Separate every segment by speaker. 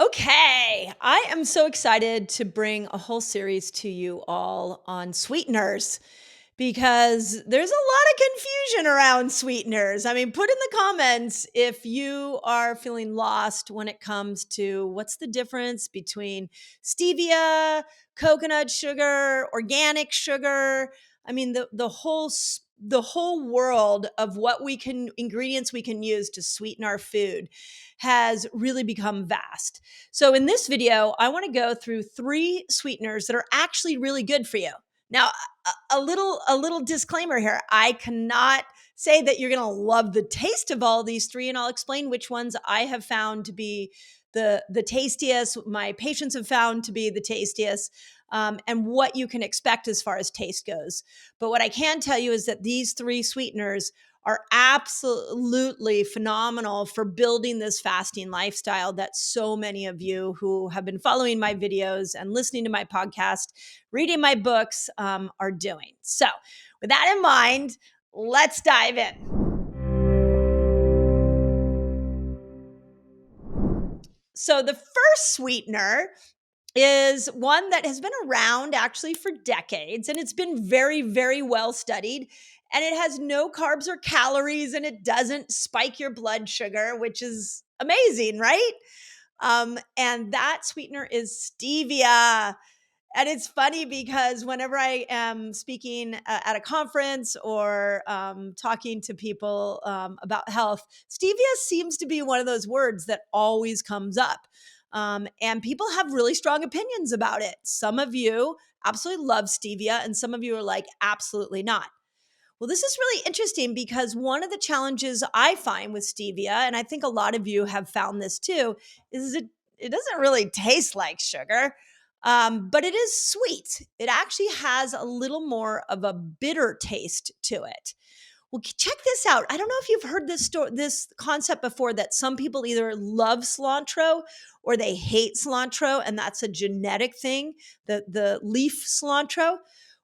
Speaker 1: Okay, I am so excited to bring a whole series to you all on sweeteners because there's a lot of confusion around sweeteners. I mean, put in the comments if you are feeling lost when it comes to what's the difference between stevia, coconut sugar, organic sugar. I mean, the whole world of what we can ingredients we can use to sweeten our food has really become vast. So in this video, I want to go through 3 sweeteners that are actually really good for you. Now, a little disclaimer here. I cannot say that you're going to love the taste of all these 3, and I'll explain which ones I have found to be the tastiest, my patients have found to be the tastiest, and what you can expect as far as taste goes. But what I can tell you is that these 3 sweeteners are absolutely phenomenal for building this fasting lifestyle that so many of you who have been following my videos and listening to my podcast, reading my books, are doing. So, with that in mind, let's dive in. So, the first sweetener is one that has been around actually for decades, and it's been very, very well studied. And it has no carbs or calories, and it doesn't spike your blood sugar, which is amazing, right? And that sweetener is stevia. And it's funny because whenever I am speaking at a conference or talking to people about health, stevia seems to be one of those words that always comes up. And people have really strong opinions about it. Some of you absolutely love stevia, and some of you are like, absolutely not. Well, this is really interesting because one of the challenges I find with stevia, and I think a lot of you have found this too, is it doesn't really taste like sugar, but it is sweet. It actually has a little more of a bitter taste to it. Well, check this out. I don't know if you've heard this concept before that some people either love cilantro or they hate cilantro, and that's a genetic thing, the leaf cilantro.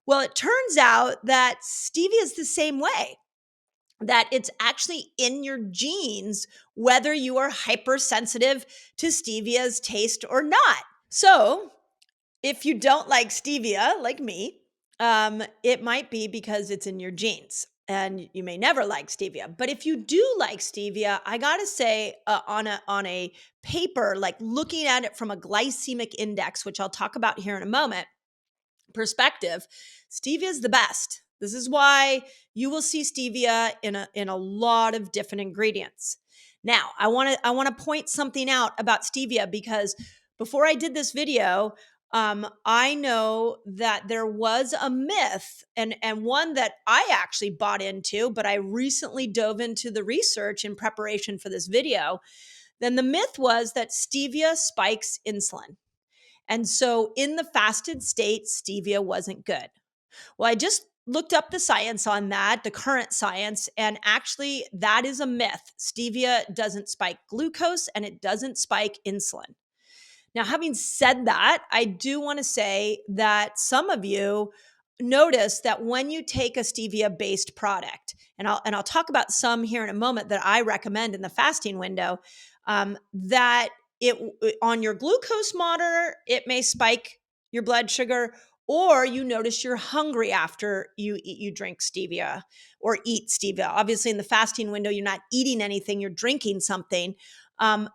Speaker 1: Well, it turns out that stevia is the same way, that it's actually in your genes, whether you are hypersensitive to stevia's taste or not. So, if you don't like stevia, like me, it might be because it's in your genes and you may never like stevia. But if you do like stevia, I gotta say, on a paper, like looking at it from a glycemic index, which I'll talk about here in a moment, perspective, stevia is the best. This is why you will see stevia in a lot of different ingredients. Now, I want to point something out about stevia because before I did this video, I know that there was a myth and one that I actually bought into, but I recently dove into the research in preparation for this video. Then the myth was that stevia spikes insulin. And so in the fasted state, stevia wasn't good. Well, I just looked up the science on that, the current science, and actually that is a myth. Stevia doesn't spike glucose and it doesn't spike insulin. Now, having said that, I do want to say that some of you notice that when you take a stevia based product, and I'll talk about some here in a moment that I recommend in the fasting window, that it on your glucose monitor, it may spike your blood sugar, or you notice you're hungry after you drink stevia or eat stevia. Obviously, in the fasting window, you're not eating anything, you're drinking something.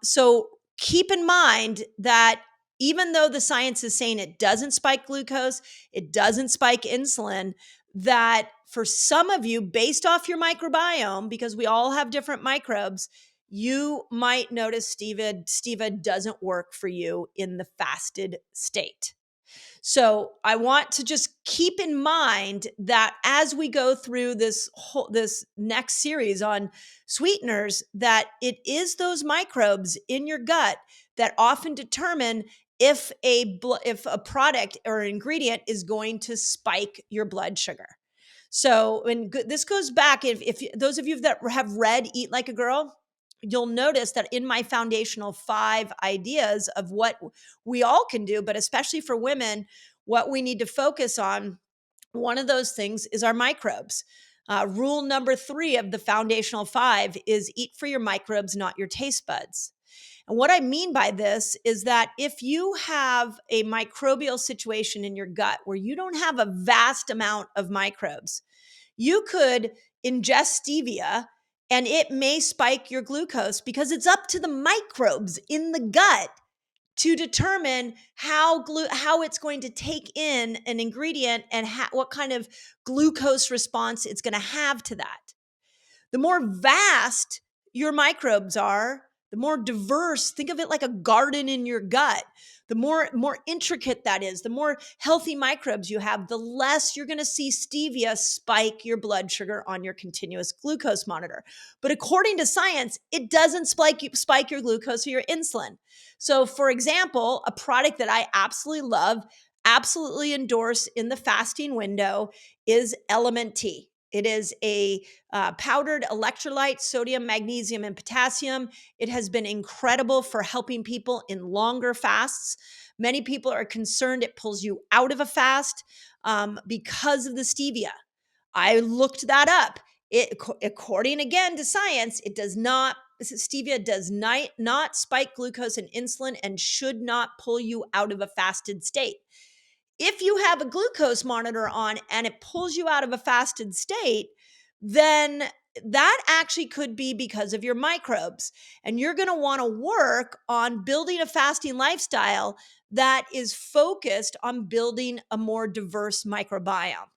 Speaker 1: So keep in mind that even though the science is saying it doesn't spike glucose, it doesn't spike insulin, that for some of you, based off your microbiome, because we all have different microbes, you might notice stevia doesn't work for you in the fasted state. So I want to just keep in mind that as we go through this next series on sweeteners, that it is those microbes in your gut that often determine if a product or an ingredient is going to spike your blood sugar. So, and this goes back, if those of you that have read Eat Like a Girl, you'll notice that in my foundational 5 ideas of what we all can do, but especially for women, what we need to focus on, one of those things is our microbes. Rule number 3 of the foundational 5 is eat for your microbes, not your taste buds. And what I mean by this is that if you have a microbial situation in your gut where you don't have a vast amount of microbes, you could ingest stevia and it may spike your glucose because it's up to the microbes in the gut to determine how it's going to take in an ingredient and what kind of glucose response it's going to have to that. The more vast your microbes are, the more diverse, think of it like a garden in your gut. The more intricate that is, the more healthy microbes you have, the less you're going to see stevia spike your blood sugar on your continuous glucose monitor. But according to science, it doesn't spike your glucose or your insulin. So for example, a product that I absolutely love, absolutely endorse in the fasting window is Element T. It is a powdered electrolyte, sodium, magnesium, and potassium. It has been incredible for helping people in longer fasts. Many people are concerned it pulls you out of a fast because of the stevia. I looked that up. According again to science, stevia does not spike glucose and insulin and should not pull you out of a fasted state. If you have a glucose monitor on and it pulls you out of a fasted state, then that actually could be because of your microbes. And you're going to want to work on building a fasting lifestyle that is focused on building a more diverse microbiome.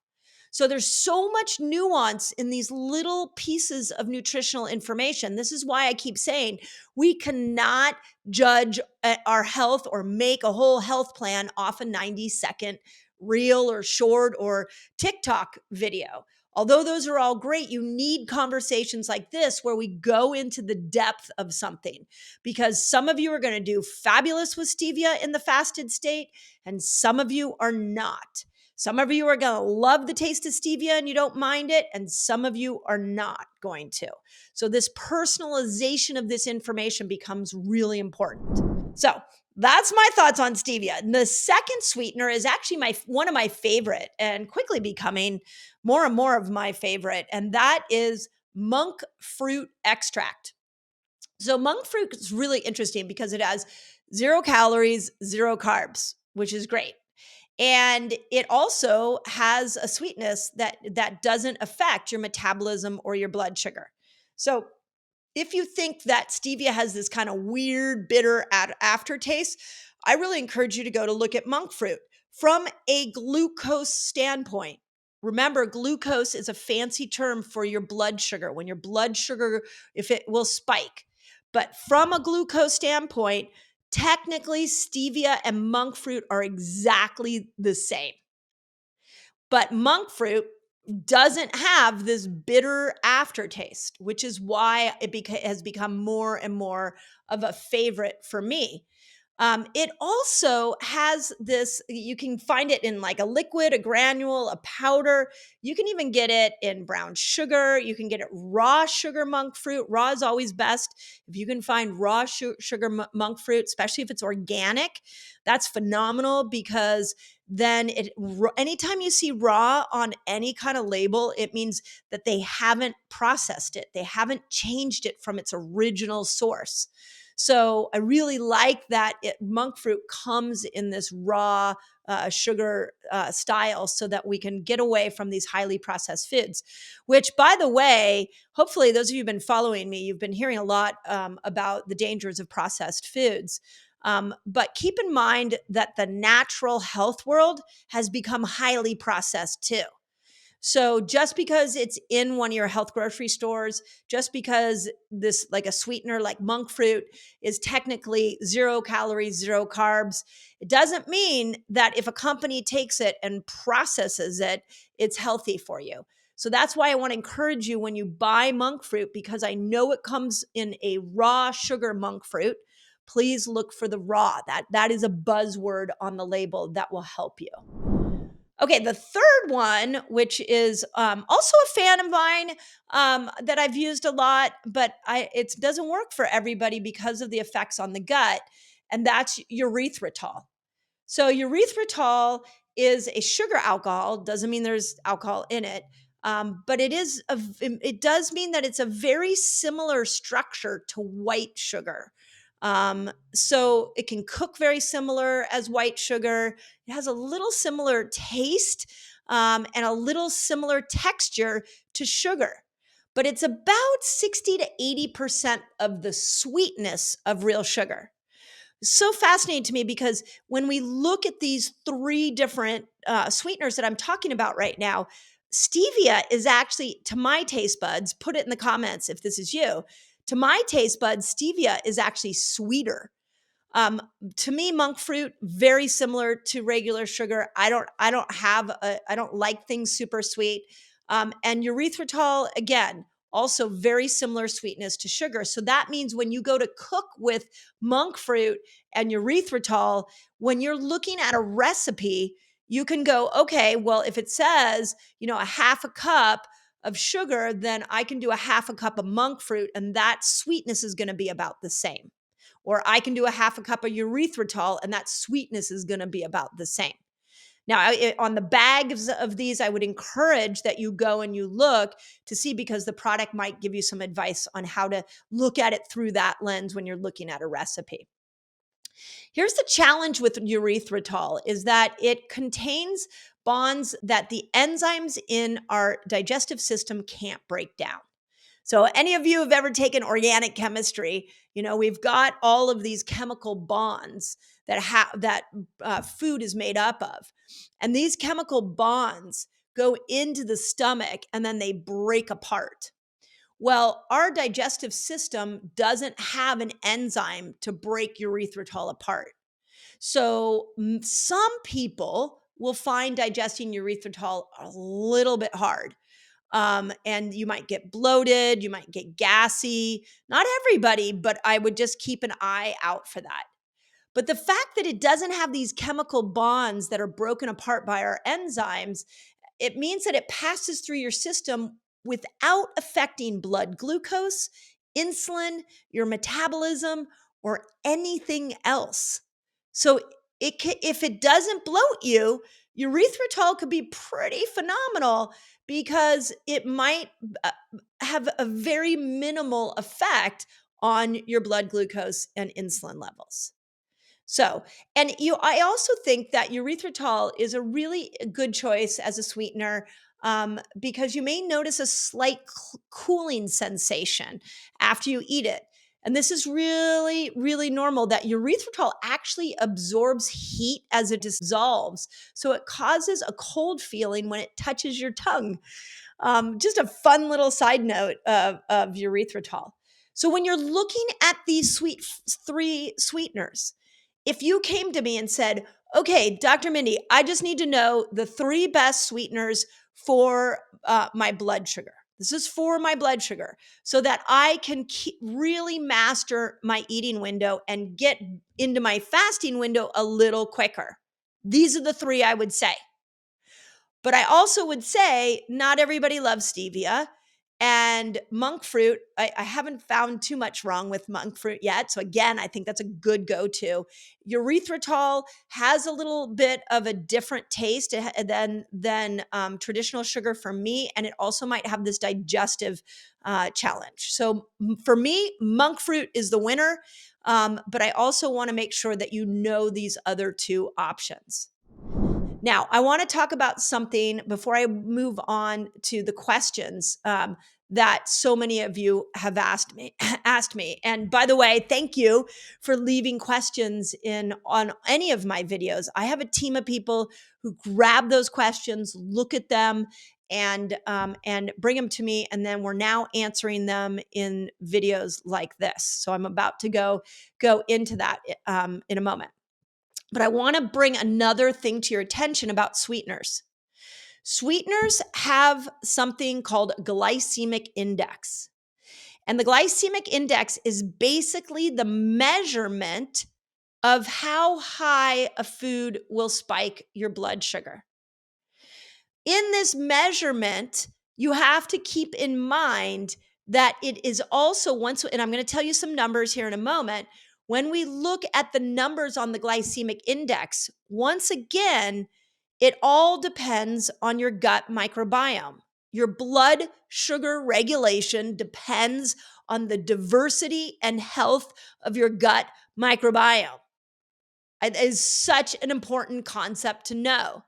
Speaker 1: So there's so much nuance in these little pieces of nutritional information. This is why I keep saying we cannot judge our health or make a whole health plan off a 90-second reel or short or TikTok video. Although those are all great, you need conversations like this where we go into the depth of something, because some of you are going to do fabulous with stevia in the fasted state and some of you are not. Some of you are going to love the taste of stevia and you don't mind it, and some of you are not going to. So this personalization of this information becomes really important. So that's my thoughts on stevia. And the second sweetener is actually one of my favorite and quickly becoming more and more of my favorite, and that is monk fruit extract. So monk fruit is really interesting because it has 0 calories, 0 carbs, which is great. And it also has a sweetness that doesn't affect your metabolism or your blood sugar. So if you think that stevia has this kind of weird, bitter aftertaste, I really encourage you to go to look at monk fruit from a glucose standpoint. Remember, glucose is a fancy term for your blood sugar. When your blood sugar, if it will spike. But from a glucose standpoint, technically, stevia and monk fruit are exactly the same. But monk fruit doesn't have this bitter aftertaste, which is why it has become more and more of a favorite for me. It also has this, you can find it in like a liquid, a granule, a powder. You can even get it in brown sugar. You can get it raw sugar monk fruit. Raw is always best. If you can find raw sugar monk fruit, especially if it's organic, that's phenomenal, because then anytime you see raw on any kind of label, it means that they haven't processed it. They haven't changed it from its original source. So I really like that monk fruit comes in this raw sugar style, so that we can get away from these highly processed foods, which, by the way, hopefully those of you who've been following me, you've been hearing a lot about the dangers of processed foods. But keep in mind that the natural health world has become highly processed too. So just because it's in one of your health grocery stores, just because this, like a sweetener like monk fruit, is technically 0 calories, 0 carbs, it doesn't mean that if a company takes it and processes it, it's healthy for you. So that's why I want to encourage you when you buy monk fruit, because I know it comes in a raw sugar monk fruit. Please look for the raw. That is a buzzword on the label that will help you. Okay, the third one, which is also a fan of mine that I've used a lot, but it doesn't work for everybody because of the effects on the gut, and that's erythritol. So erythritol is a sugar alcohol. Doesn't mean there's alcohol in it, but it does mean that it's a very similar structure to white sugar. So it can cook very similar as white sugar. It has a little similar taste and a little similar texture to sugar. But it's about 60 to 80% of the sweetness of real sugar. So fascinating to me because when we look at these three different sweeteners that I'm talking about right now, stevia is actually, to my taste buds, put it in the comments if this is you, to my taste buds, stevia is actually sweeter. Um, to me, monk fruit very similar to regular sugar. I don't like things super sweet. And erythritol again, also very similar sweetness to sugar. So that means when you go to cook with monk fruit and erythritol, when you're looking at a recipe, you can go, okay, well, if it says, a half a cup of sugar, then I can do a half a cup of monk fruit, and that sweetness is going to be about the same. Or I can do a half a cup of erythritol, and that sweetness is going to be about the same. Now, on the bags of these, I would encourage that you go and you look to see, because the product might give you some advice on how to look at it through that lens when you're looking at a recipe. Here's the challenge with erythritol is that it contains bonds that the enzymes in our digestive system can't break down. So any of you have ever taken organic chemistry, we've got all of these chemical bonds that food is made up of. And these chemical bonds go into the stomach and then they break apart. Well, our digestive system doesn't have an enzyme to break erythritol apart. So some people will find digesting erythritol a little bit hard. And you might get bloated, you might get gassy. Not everybody, but I would just keep an eye out for that. But the fact that it doesn't have these chemical bonds that are broken apart by our enzymes, it means that it passes through your system without affecting blood glucose, insulin, your metabolism, or anything else. So if it doesn't bloat you, erythritol could be pretty phenomenal because it might have a very minimal effect on your blood glucose and insulin levels. So, I also think that erythritol is a really good choice as a sweetener because you may notice a slight cooling sensation after you eat it. And this is really, really normal that erythritol actually absorbs heat as it dissolves. So it causes a cold feeling when it touches your tongue. Just a fun little side note of erythritol. So when you're looking at these three sweeteners, if you came to me and said, okay, Dr. Mindy, I just need to know the three best sweeteners for my blood sugar. This is for my blood sugar so that I can really master my eating window and get into my fasting window a little quicker. These are the three I would say. But I also would say not everybody loves stevia. And monk fruit, I haven't found too much wrong with monk fruit yet. So again, I think that's a good go-to. Erythritol has a little bit of a different taste than traditional sugar for me, and it also might have this digestive challenge. So for me, monk fruit is the winner, but I also want to make sure that you know these other two options. Now, I want to talk about something before I move on to the questions that so many of you have asked me. And by the way, thank you for leaving questions on any of my videos. I have a team of people who grab those questions, look at them, and bring them to me, and then we're now answering them in videos like this. So I'm about to go into that in a moment. But I want to bring another thing to your attention about sweeteners. Sweeteners have something called glycemic index. And the glycemic index is basically the measurement of how high a food will spike your blood sugar. In this measurement, you have to keep in mind that it is also and I'm going to tell you some numbers here in a moment. When we look at the numbers on the glycemic index, once again, it all depends on your gut microbiome. Your blood sugar regulation depends on the diversity and health of your gut microbiome. It is such an important concept to know.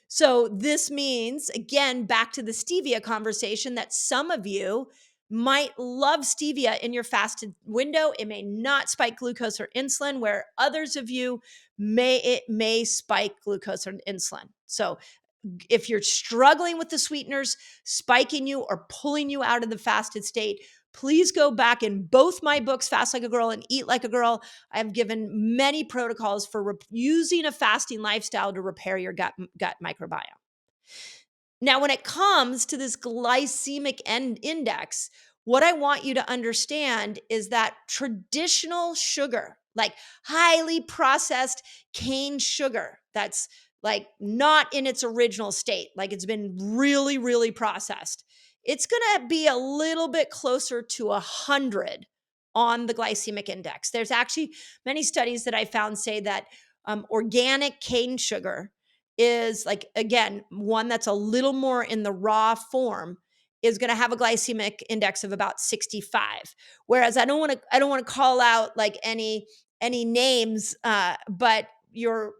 Speaker 1: So this means, again, back to the stevia conversation, that some of you might love stevia in your fasted window. It may not spike glucose or insulin, where others of you it may spike glucose or insulin. So if you're struggling with the sweeteners spiking you or pulling you out of the fasted state, please go back in both my books, Fast Like a Girl and Eat Like a Girl. I have given many protocols for using a fasting lifestyle to repair your gut microbiome. Now, when it comes to this glycemic index, what I want you to understand is that traditional sugar, like highly processed cane sugar, that's like not in its original state, like it's been really, really processed, it's going to be a little bit closer to 100 on the glycemic index. There's actually many studies that I found say that organic cane sugar is, like, again, one that's a little more in the raw form, is going to have a glycemic index of about 65. Whereas I don't want to call out like any names, but your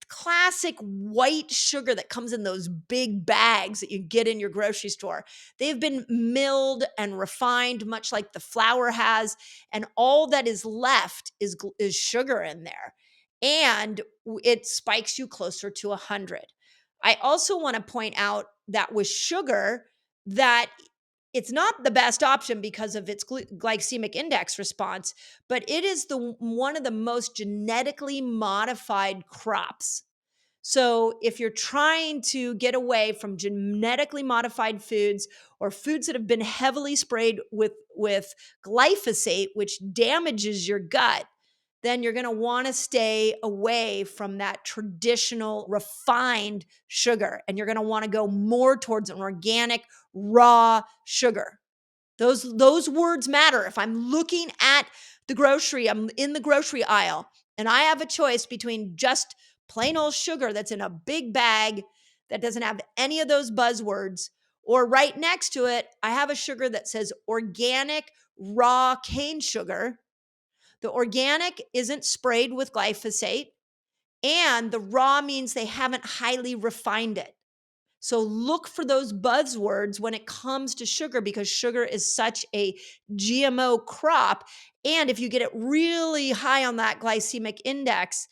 Speaker 1: classic white sugar that comes in those big bags that you get in your grocery store, they've been milled and refined much like the flour has, and all that is left is sugar in there, and it spikes you closer to 100. I also want to point out that with sugar, that it's not the best option because of its glycemic index response, but it is one of the most genetically modified crops. So if you're trying to get away from genetically modified foods or foods that have been heavily sprayed with glyphosate, which damages your gut, then you're going to want to stay away from that traditional refined sugar. And you're going to want to go more towards an organic raw sugar. Those words matter. If I'm looking at I'm in the grocery aisle and I have a choice between just plain old sugar that's in a big bag that doesn't have any of those buzzwords, or right next to it, I have a sugar that says organic raw cane sugar. The organic isn't sprayed with glyphosate, and the raw means they haven't highly refined it. So look for those buzzwords when it comes to sugar, because sugar is such a GMO crop. And if you get it really high on that glycemic index,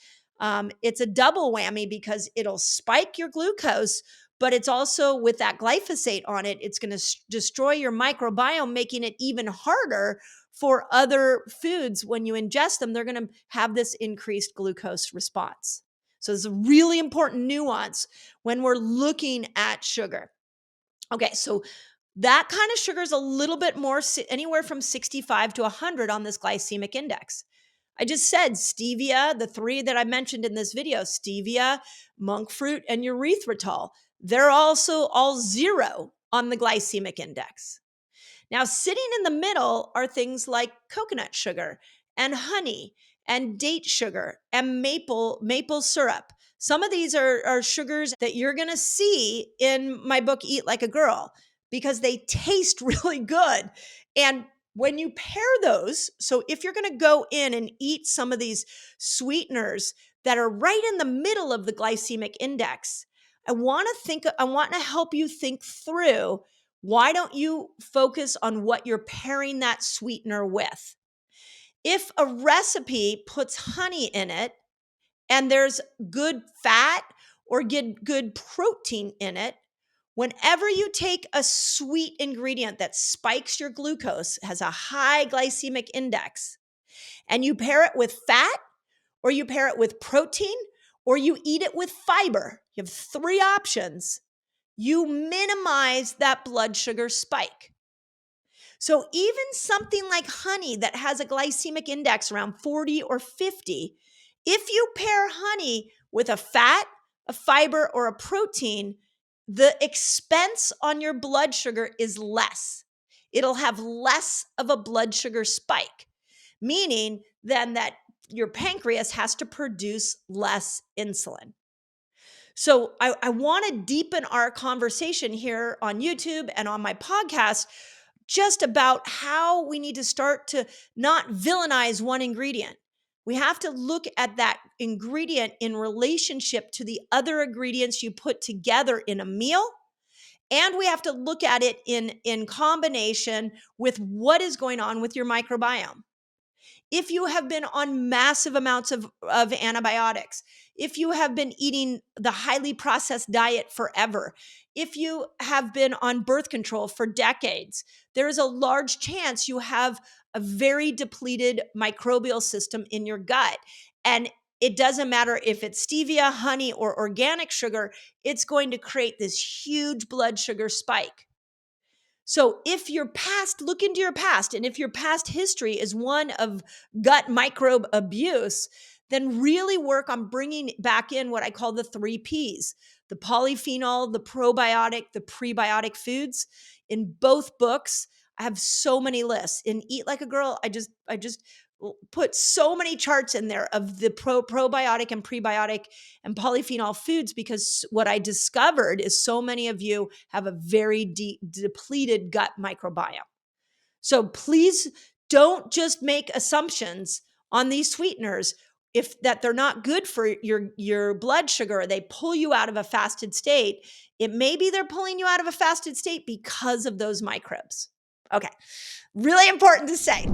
Speaker 1: it's a double whammy because it'll spike your glucose, but it's also, with that glyphosate on it, it's going to destroy your microbiome, making it even harder for other foods. When you ingest them, they're going to have this increased glucose response. So it's a really important nuance when we're looking at sugar. Okay, so that kind of sugar is a little bit more, anywhere from 65 to 100 on this glycemic index. I just said stevia, the three that I mentioned in this video, stevia, monk fruit, and erythritol, they're also all 0 on the glycemic index. Now, sitting in the middle are things like coconut sugar and honey and date sugar and maple syrup. Some of these are sugars that you're going to see in my book, Eat Like a Girl, because they taste really good. And when you pair those, so if you're going to go in and eat some of these sweeteners that are right in the middle of the glycemic index, I want to help you think through, why don't you focus on what you're pairing that sweetener with? If a recipe puts honey in it and there's good fat or good protein in it, whenever you take a sweet ingredient that spikes your glucose, has a high glycemic index, and you pair it with fat, or you pair it with protein, or you eat it with fiber, you have 3 options, you minimize that blood sugar spike. So even something like honey that has a glycemic index around 40 or 50, if you pair honey with a fat, a fiber, or a protein, the expense on your blood sugar is less. It'll have less of a blood sugar spike, meaning then that your pancreas has to produce less insulin. So I want to deepen our conversation here on YouTube and on my podcast just about how we need to start to not villainize one ingredient. We have to look at that ingredient in relationship to the other ingredients you put together in a meal. And we have to look at it in combination with what is going on with your microbiome. If you have been on massive amounts of antibiotics, if you have been eating the highly processed diet forever, if you have been on birth control for decades, there is a large chance you have a very depleted microbial system in your gut. And it doesn't matter if it's stevia, honey, or organic sugar, it's going to create this huge blood sugar spike. So if your past, look into your past, and if your past history is one of gut microbe abuse, then really work on bringing back in what I call the 3 Ps: the polyphenol, the probiotic, the prebiotic foods. In both books, I have so many lists. In Eat Like a Girl, I just put so many charts in there of the probiotic and prebiotic and polyphenol foods, because what I discovered is so many of you have a very depleted gut microbiome. So please don't just make assumptions on these sweeteners if that they're not good for your blood sugar. They pull you out of a fasted state. It may be they're pulling you out of a fasted state because of those microbes. Okay, really important to say.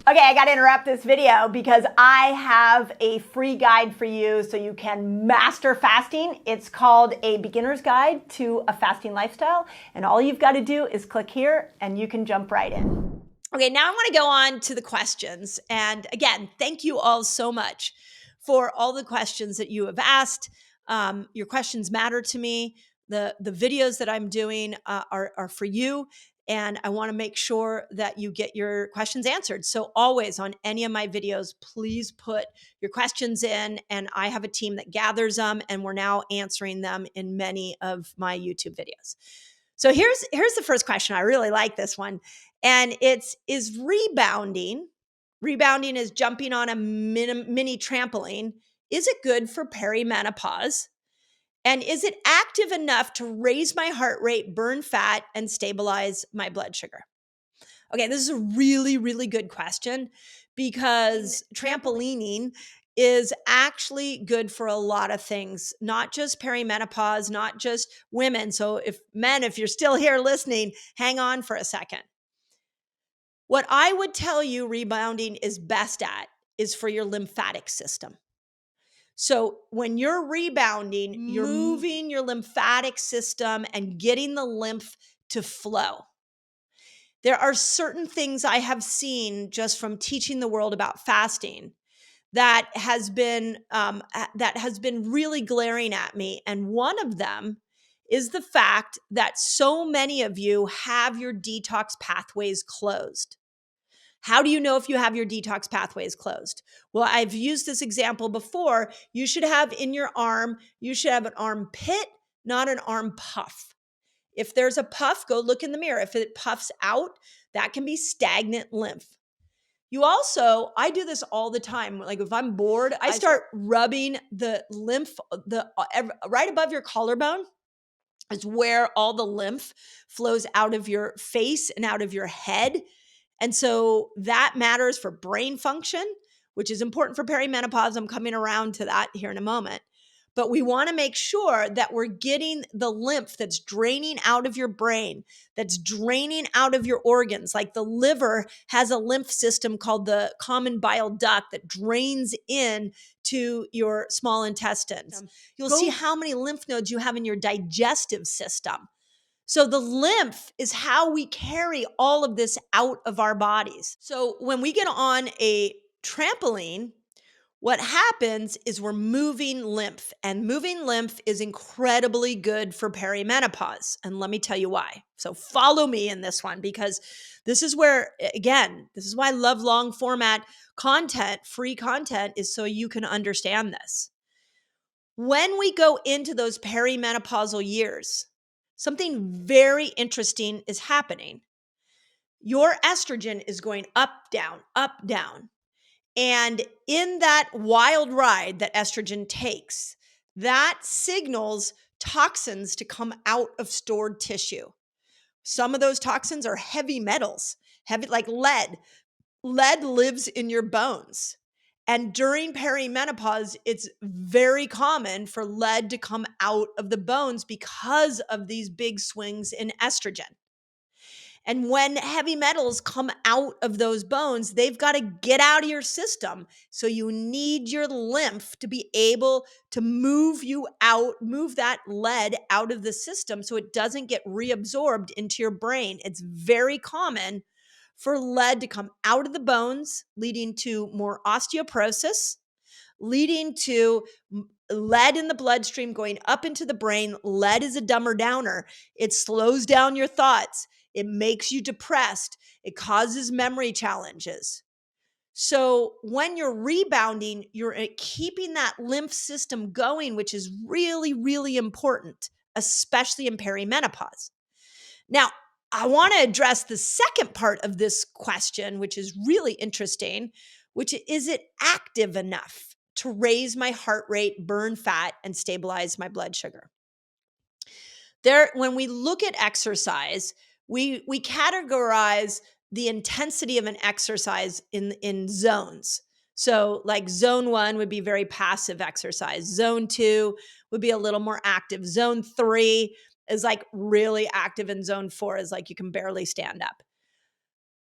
Speaker 1: Okay, I got to interrupt this video because I have a free guide for you so you can master fasting. It's called A Beginner's Guide to a Fasting Lifestyle. And all you've got to do is click here and you can jump right in. Okay, now I want to go on to the questions. And again, thank you all so much for all the questions that you have asked. Your questions matter to me. The videos that I'm doing are for you. And I want to make sure that you get your questions answered. So always on any of my videos, please put your questions in, and I have a team that gathers them, and we're now answering them in many of my YouTube videos. So here's the first question. I really like this one. And is rebounding is jumping on a mini trampoline. Is it good for perimenopause? And is it active enough to raise my heart rate, burn fat, and stabilize my blood sugar? Okay, this is a really, really good question, because trampolining is actually good for a lot of things, not just perimenopause, not just women. So if you're still here listening, hang on for a second. What I would tell you rebounding is best at is for your lymphatic system. So when you're rebounding, you're moving your lymphatic system and getting the lymph to flow. There are certain things I have seen just from teaching the world about fasting that has been really glaring at me. And one of them is the fact that so many of you have your detox pathways closed. How do you know if you have your detox pathways closed? Well, I've used this example before. You should have in your arm, you should have an armpit, not an arm puff. If there's a puff, go look in the mirror. If it puffs out, that can be stagnant lymph. You also, I do this all the time. Like if I'm bored, I start rubbing the lymph, right above your collarbone is where all the lymph flows out of your face and out of your head. And so that matters for brain function, which is important for perimenopause. I'm coming around to that here in a moment. But we want to make sure that we're getting the lymph that's draining out of your brain, that's draining out of your organs. Like the liver has a lymph system called the common bile duct that drains in to your small intestines. You'll see how many lymph nodes you have in your digestive system. So the lymph is how we carry all of this out of our bodies. So when we get on a trampoline, what happens is we're moving lymph, and moving lymph is incredibly good for perimenopause. And let me tell you why. So follow me in this one, because this is where, again, this is why I love long format content, free content, is so you can understand this. When we go into those perimenopausal years, something very interesting is happening. Your estrogen is going up, down, up, down. And in that wild ride that estrogen takes, that signals toxins to come out of stored tissue. Some of those toxins are heavy metals, heavy like lead. Lead lives in your bones. And during perimenopause, it's very common for lead to come out of the bones because of these big swings in estrogen. And when heavy metals come out of those bones, they've got to get out of your system. So you need your lymph to be able to move that lead out of the system so it doesn't get reabsorbed into your brain. It's very common for lead to come out of the bones, leading to more osteoporosis, leading to lead in the bloodstream going up into the brain. Lead is a dumber downer. It slows down your thoughts. It makes you depressed. It causes memory challenges. So when you're rebounding, you're keeping that lymph system going, which is really, really important, especially in perimenopause. Now, I want to address the second part of this question, which is really interesting, which is it active enough to raise my heart rate, burn fat, and stabilize my blood sugar? When we look at exercise, we categorize the intensity of an exercise in zones. So like zone 1 would be very passive exercise. Zone 2 would be a little more active. Zone 3 is like really active, and zone 4 is like you can barely stand up.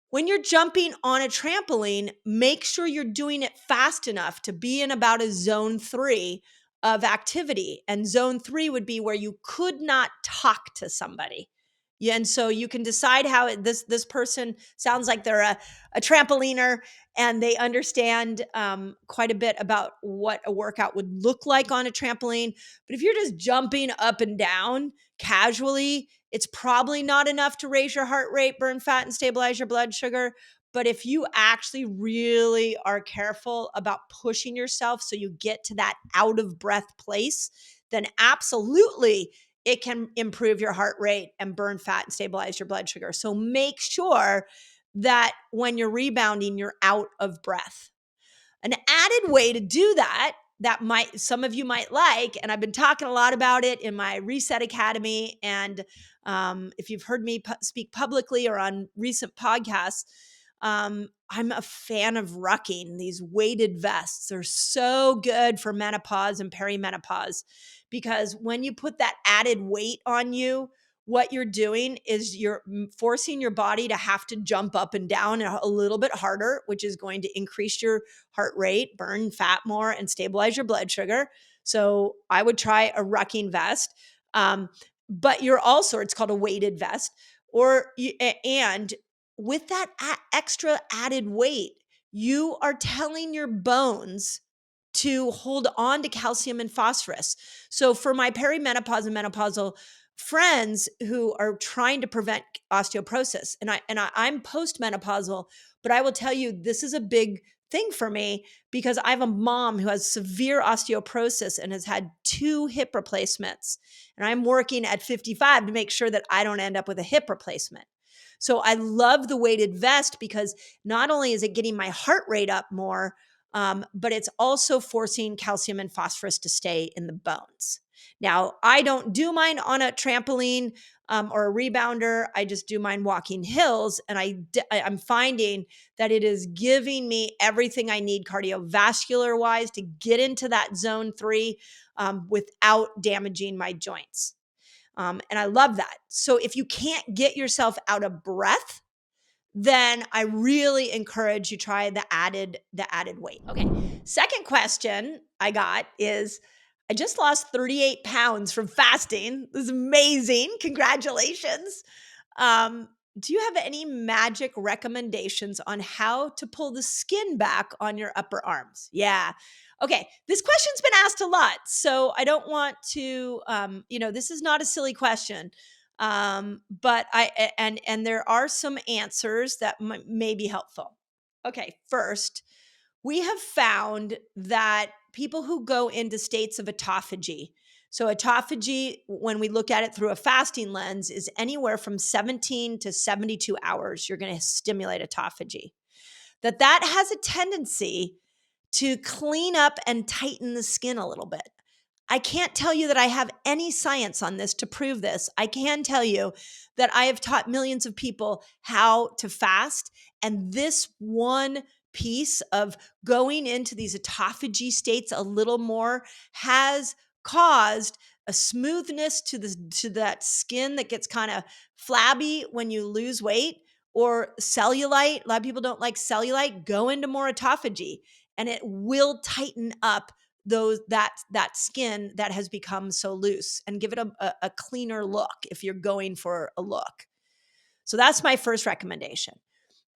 Speaker 1: When you're jumping on a trampoline, make sure you're doing it fast enough to be in about a zone 3 of activity. And zone 3 would be where you could not talk to somebody. Yeah, and so you can decide how this person sounds like they're a trampoliner and they understand quite a bit about what a workout would look like on a trampoline. But if you're just jumping up and down casually, it's probably not enough to raise your heart rate, burn fat, and stabilize your blood sugar. But if you actually really are careful about pushing yourself so you get to that out of breath place, then absolutely it can improve your heart rate and burn fat and stabilize your blood sugar. So make sure that when you're rebounding, you're out of breath. An added way to do that some of you might like, and I've been talking a lot about it in my Reset Academy, and if you've heard me speak publicly or on recent podcasts, I'm a fan of rucking. These weighted vests are so good for menopause and perimenopause, because when you put that added weight on you, what you're doing is you're forcing your body to have to jump up and down a little bit harder, which is going to increase your heart rate, burn fat more, and stabilize your blood sugar. So I would try a rucking vest. But it's called a weighted vest. And with that extra added weight, you are telling your bones to hold on to calcium and phosphorus. So for my perimenopause and menopausal friends who are trying to prevent osteoporosis, and I'm postmenopausal, but I will tell you this is a big thing for me because I have a mom who has severe osteoporosis and has had 2 hip replacements, and I'm working at 55 to make sure that I don't end up with a hip replacement. So I love the weighted vest because not only is it getting my heart rate up more, but it's also forcing calcium and phosphorus to stay in the bones. Now, I don't do mine on a trampoline or a rebounder. I just do mine walking hills. And I'm finding that it is giving me everything I need cardiovascular wise to get into that zone 3 without damaging my joints. And I love that. So if you can't get yourself out of breath, then I really encourage you try the added weight. Okay. Second question I got is, I just lost 38 pounds from fasting. This is amazing. Congratulations. Do you have any magic recommendations on how to pull the skin back on your upper arms? Yeah. Okay. This question's been asked a lot. So I don't want to, this is not a silly question. But there are some answers that may be helpful. Okay. First, we have found that people who go into states of autophagy, so autophagy, when we look at it through a fasting lens, is anywhere from 17 to 72 hours, you're going to stimulate autophagy. That has a tendency to clean up and tighten the skin a little bit. I can't tell you that I have any science on this to prove this. I can tell you that I have taught millions of people how to fast. And this one piece of going into these autophagy states a little more has caused a smoothness to that skin that gets kind of flabby when you lose weight, or cellulite. A lot of people don't like cellulite. Go into more autophagy and it will tighten up that skin that has become so loose and give it a cleaner look if you're going for a look. So that's my first recommendation.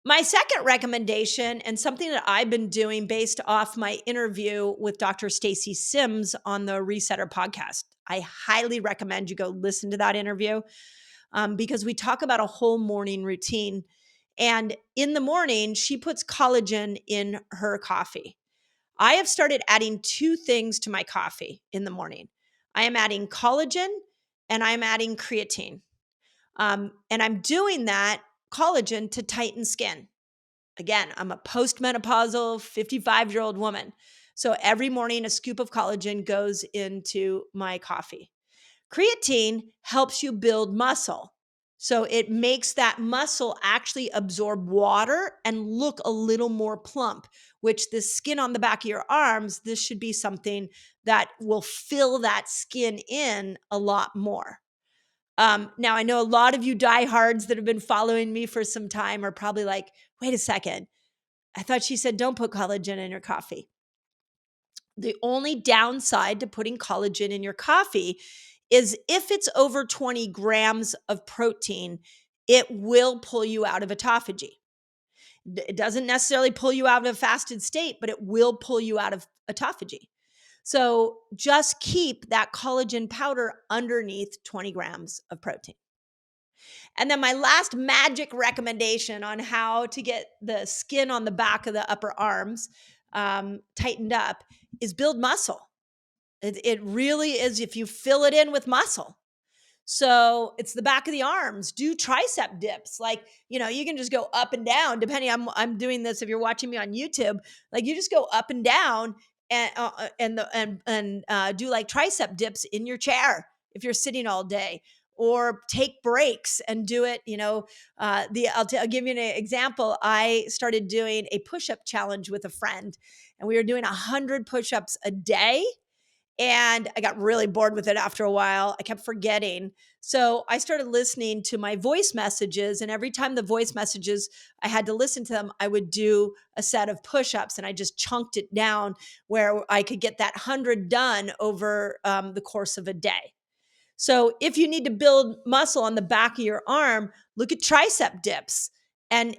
Speaker 1: My second recommendation, and something that I've been doing based off my interview with Dr. Stacy Sims on the Resetter podcast. I highly recommend you go listen to that interview because we talk about a whole morning routine. And in the morning, she puts collagen in her coffee. I have started adding two things to my coffee in the morning. I am adding collagen and I'm adding creatine. And I'm doing that collagen to tighten skin. Again, I'm a postmenopausal 55-year-old woman. So every morning, a scoop of collagen goes into my coffee. Creatine helps you build muscle. So it makes that muscle actually absorb water and look a little more plump, which the skin on the back of your arms, this should be something that will fill that skin in a lot more. Now, I know a lot of you diehards that have been following me for some time are probably like, wait a second. I thought she said don't put collagen in your coffee. The only downside to putting collagen in your coffee is if it's over 20 grams of protein, it will pull you out of autophagy. It doesn't necessarily pull you out of a fasted state, but it will pull you out of autophagy. So just keep that collagen powder underneath 20 grams of protein. And then my last magic recommendation on how to get the skin on the back of the upper arms tightened up is build muscle. It really is if you fill it in with muscle. So it's the back of the arms. Do tricep dips. Like, you can just go up and down depending. I'm doing this. If you're watching me on YouTube, like you just go up and down and do like tricep dips in your chair if you're sitting all day, or take breaks and do it. I'll give you an example. I started doing a push-up challenge with a friend, and we were doing 100 push-ups a day. And I got really bored with it after a while. I kept forgetting. So I started listening to my voice messages. And every time the voice messages, I had to listen to them, I would do a set of push-ups. And I just chunked it down where I could get that 100 done over the course of a day. So if you need to build muscle on the back of your arm, look at tricep dips and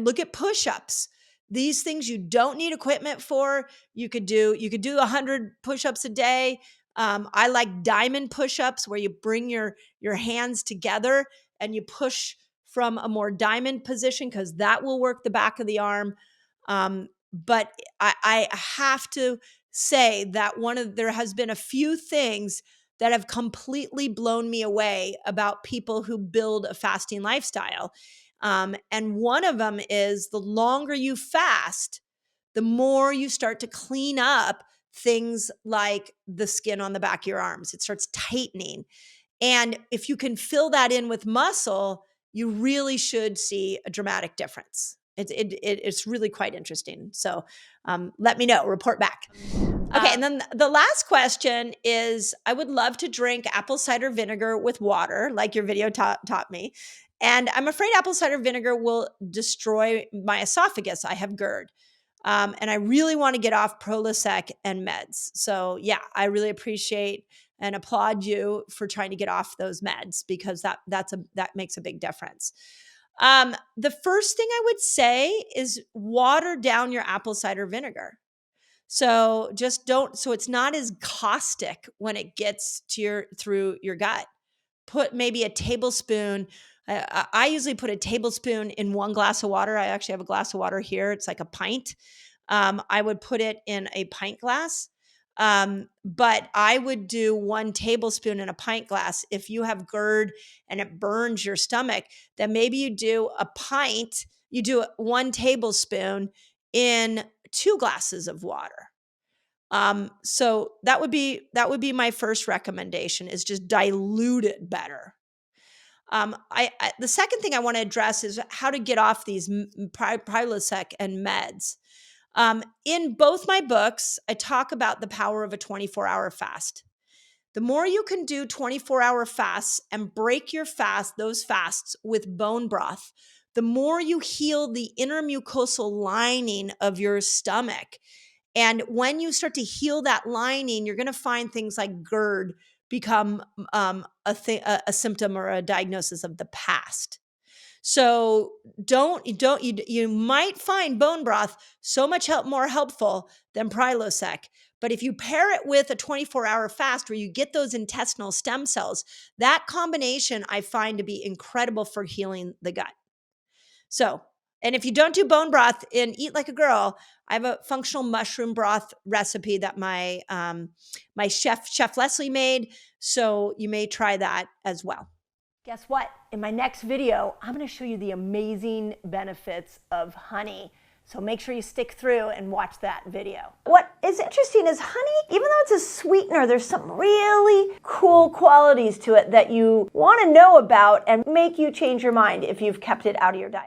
Speaker 1: look at push-ups. These things you don't need equipment for. You could do 100 push-ups a day. I like diamond push-ups where you bring your hands together and you push from a more diamond position because that will work the back of the arm. But I have to say that there has been a few things that have completely blown me away about people who build a fasting lifestyle. And one of them is the longer you fast, the more you start to clean up things like the skin on the back of your arms. It starts tightening. And if you can fill that in with muscle, you really should see a dramatic difference. It's really quite interesting. So let me know, report back. Okay, and then the last question is, I would love to drink apple cider vinegar with water, like your video taught me. And I'm afraid apple cider vinegar will destroy my esophagus. I have GERD. And I really want to get off Prilosec and meds. So yeah, I really appreciate and applaud you for trying to get off those meds because that makes a big difference. The first thing I would say is water down your apple cider vinegar. So so it's not as caustic when it gets to through your gut. Put maybe a tablespoon. I usually put a tablespoon in one glass of water. I actually have a glass of water here. It's like a pint. I would put it in a pint glass. But I would do 1 tablespoon in a pint glass. If you have GERD and it burns your stomach, then maybe you do a pint, you do 1 tablespoon in 2 glasses of water. So that would be my first recommendation, is just dilute it better. The second thing I want to address is how to get off these Prilosec and meds. In both my books, I talk about the power of a 24-hour fast. The more you can do 24-hour fasts and break those fasts with bone broth, the more you heal the inner mucosal lining of your stomach. And when you start to heal that lining, you're going to find things like GERD become a symptom or a diagnosis of the past. So you might find bone broth so much more helpful than Prilosec. But if you pair it with a 24-hour fast where you get those intestinal stem cells, that combination I find to be incredible for healing the gut. So, and if you don't do bone broth in Eat Like a Girl, I have a functional mushroom broth recipe that my chef Leslie made. So you may try that as well.
Speaker 2: Guess what? In my next video, I'm going to show you the amazing benefits of honey. So make sure you stick through and watch that video. What is interesting is honey, even though it's a sweetener, there's some really cool qualities to it that you want to know about and make you change your mind if you've kept it out of your diet.